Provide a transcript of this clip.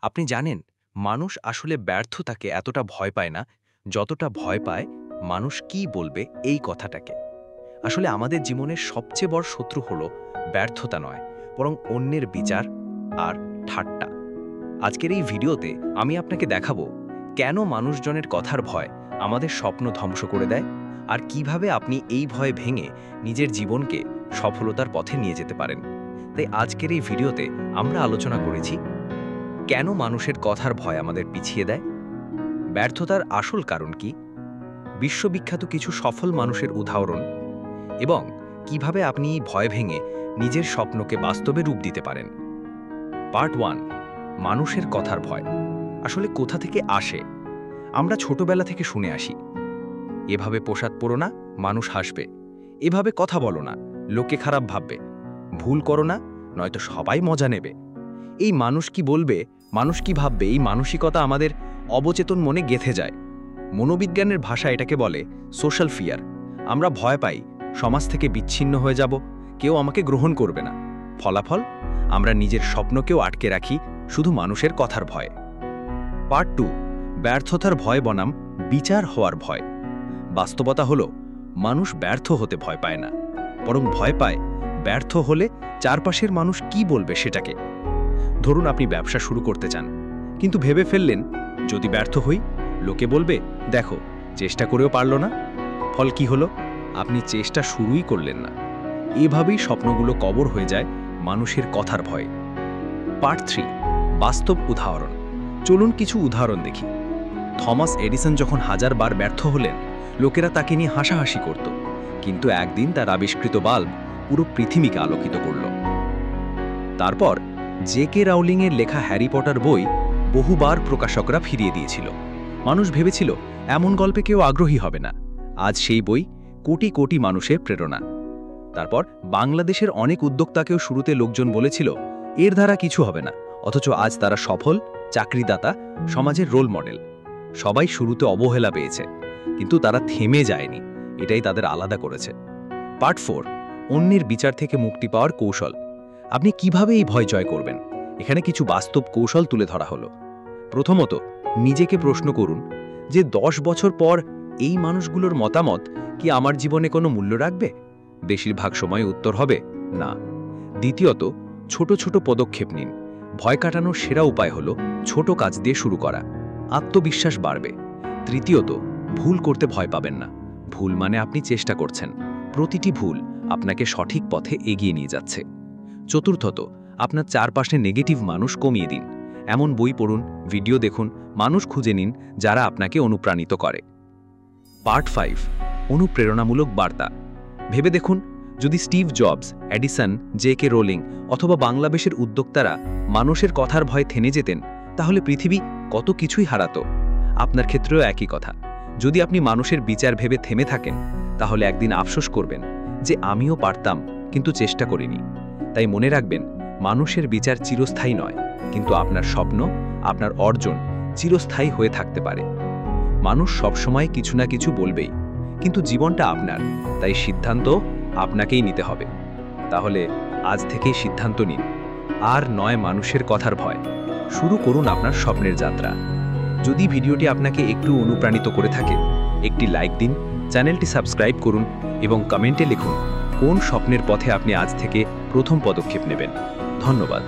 আপনি জানেন, মানুষ আসলে ব্যর্থতাকে এতটা ভয় পায় না, যতটা ভয় পায় মানুষ কি বলবে এই কথাটাকে। আসলে আমাদের জীবনের সবচেয়ে বড় শত্রু হলো ব্যর্থতা নয়, বরং অন্যের বিচার আর ঠাট্টা। আজকের এই ভিডিওতে আমি আপনাকে দেখাবো কেন মানুষজনের কথার ভয় আমাদের স্বপ্ন ধ্বংস করে দেয়, আর কিভাবে আপনি এই ভয় ভেঙে নিজের জীবনকে সফলতার পথে নিয়ে যেতে পারেন। তাই আজকের এই ভিডিওতে আমরা আলোচনা করেছি কেন মানুষের কথার ভয় আমাদের পিছিয়ে দেয়, ব্যর্থতার আসল কারণ কি, বিশ্ববিখ্যাত কিছু সফল মানুষের উদাহরণ, এবং কিভাবে আপনি এই ভয় ভেঙে নিজের স্বপ্নকে বাস্তবে রূপ দিতে পারেন। পার্ট 1, মানুষের কথার ভয় আসলে কোথা থেকে আসে। আমরা ছোটবেলা থেকে শুনে আসি, এভাবে পোশাক পরো না, মানুষ হাসবে; এভাবে কথা বলো না, লোকে খারাপ ভাববে; ভুল করো না, নয়তো সবাই মজা নেবে। এই মানুষ কি বলবে, মানুষ কি ভাববে, এই মানসিকতা আমাদের অবচেতন মনে গেঁথে যায়। মনোবিজ্ঞানের ভাষা এটাকে বলে সোশ্যাল ফিয়ার। আমরা ভয় পাই সমাজ থেকে বিচ্ছিন্ন হয়ে যাব, কেউ আমাকে গ্রহণ করবে না। ফলাফল, আমরা নিজের স্বপ্নকেও আটকে রাখি শুধু মানুষের কথার ভয়ে। পার্ট 2, ব্যর্থতার ভয় বনাম বিচার হওয়ার ভয়। বাস্তবতা হলো, মানুষ ব্যর্থ হতে ভয় পায় না, বরং ভয় পায় ব্যর্থ হলে চারপাশের মানুষ কি বলবে সেটাকে। ধরুন আপনি ব্যবসা শুরু করতে চান, কিন্তু ভেবে ফেললেন যদি ব্যর্থ হই, লোকে বলবে দেখো চেষ্টা করেও পারল না। ফল কি হলো? আপনি চেষ্টা শুরুই করলেন না। এভাবেই স্বপ্নগুলো কবর হয়ে যায় মানুষের কথার ভয়ে। পার্ট 3, বাস্তব উদাহরণ। চলুন কিছু উদাহরণ দেখি। থমাস এডিসন যখন হাজারবার ব্যর্থ হলেন, লোকেরা তাকে নিয়ে হাসাহাসি করত, কিন্তু একদিন তার আবিষ্কৃত বাল্ব পুরো পৃথিবীকে আলোকিত করল। তারপর জে.কে. রাউলিংয়ের লেখা হ্যারি পটার বই বহুবার প্রকাশকরা ফিরিয়ে দিয়েছিল। মানুষ ভেবেছিল এমন গল্পে কেউ আগ্রহী হবে না। আজ সেই বই কোটি কোটি মানুষের প্রেরণা। তারপর বাংলাদেশের অনেক উদ্যোক্তাকেও শুরুতে লোকজন বলেছিল এর দ্বারা কিছু হবে না, অথচ আজ তারা সফল, চাকরিদাতা, সমাজের রোল মডেল। সবাই শুরুতে অবহেলা পেয়েছে, কিন্তু তারা থেমে যায়নি। এটাই তাদের আলাদা করেছে। পার্ট 4, অন্যের বিচার থেকে মুক্তি পাওয়ার কৌশল। আপনি কিভাবে এই ভয় জয় করবেন, এখানে কিছু বাস্তব কৌশল তুলে ধরা হলো। প্রথমত, নিজেকে প্রশ্ন করুন যে 10 বছর পর এই মানুষগুলোর মতামত কি আমার জীবনে কোনো মূল্য রাখবে? বেশিরভাগ সময় উত্তর হবে না। দ্বিতীয়ত, ছোট ছোট পদক্ষেপ নিন। ভয় কাটানোর সেরা উপায় হলো ছোট কাজ দিয়ে শুরু করা। আত্মবিশ্বাস বাড়বে। তৃতীয়ত, ভুল করতে ভয় পাবেন না। ভুল মানে আপনি চেষ্টা করছেন। প্রতিটি ভুল আপনাকে সঠিক পথে এগিয়ে নিয়ে যাচ্ছে। চতুর্থত, আপনার চারপাশে নেগেটিভ মানুষ কমিয়ে দিন। এমন বই পড়ুন, ভিডিও দেখুন, মানুষ খুঁজে নিন যারা আপনাকে অনুপ্রাণিত করে। পার্ট 5, অনুপ্রেরণামূলক বার্তা। ভেবে দেখুন, যদি স্টিভ জবস, এডিসন, জে.কে. রোলিং অথবা বাংলাদেশের উদ্যোক্তারা মানুষের কথার ভয়ে থেমে যেতেন, তাহলে পৃথিবী কত কিছুই হারাতো। আপনার ক্ষেত্রেও একই কথা। যদি আপনি মানুষের বিচার ভেবে থেমে থাকেন, তাহলে একদিন আফসোস করবেন যে আমিও পারতাম, কিন্তু চেষ্টা করিনি। তাই মনে রাখবেন, মানুষের বিচার চিরস্থায়ী নয়, কিন্তু আপনার স্বপ্ন, আপনার অর্জন চিরস্থায়ী হয়ে থাকতে পারে। মানুষ সবসময় কিছু না কিছু বলবেই, কিন্তু জীবনটা আপনার, তাই সিদ্ধান্ত আপনাকেই নিতে হবে। তাহলে আজ থেকেই সিদ্ধান্ত নিন, আর নয় মানুষের কথার ভয়। শুরু করুন আপনার স্বপ্নের যাত্রা। যদি ভিডিওটি আপনাকে একটু অনুপ্রাণিত করে থাকে, একটি লাইক দিন, চ্যানেলটি সাবস্ক্রাইব করুন এবং কমেন্টে লিখুন কোন স্বপ্নের পথে আপনি আজ থেকে প্রথম পদক্ষেপ নেবেন। ধন্যবাদ।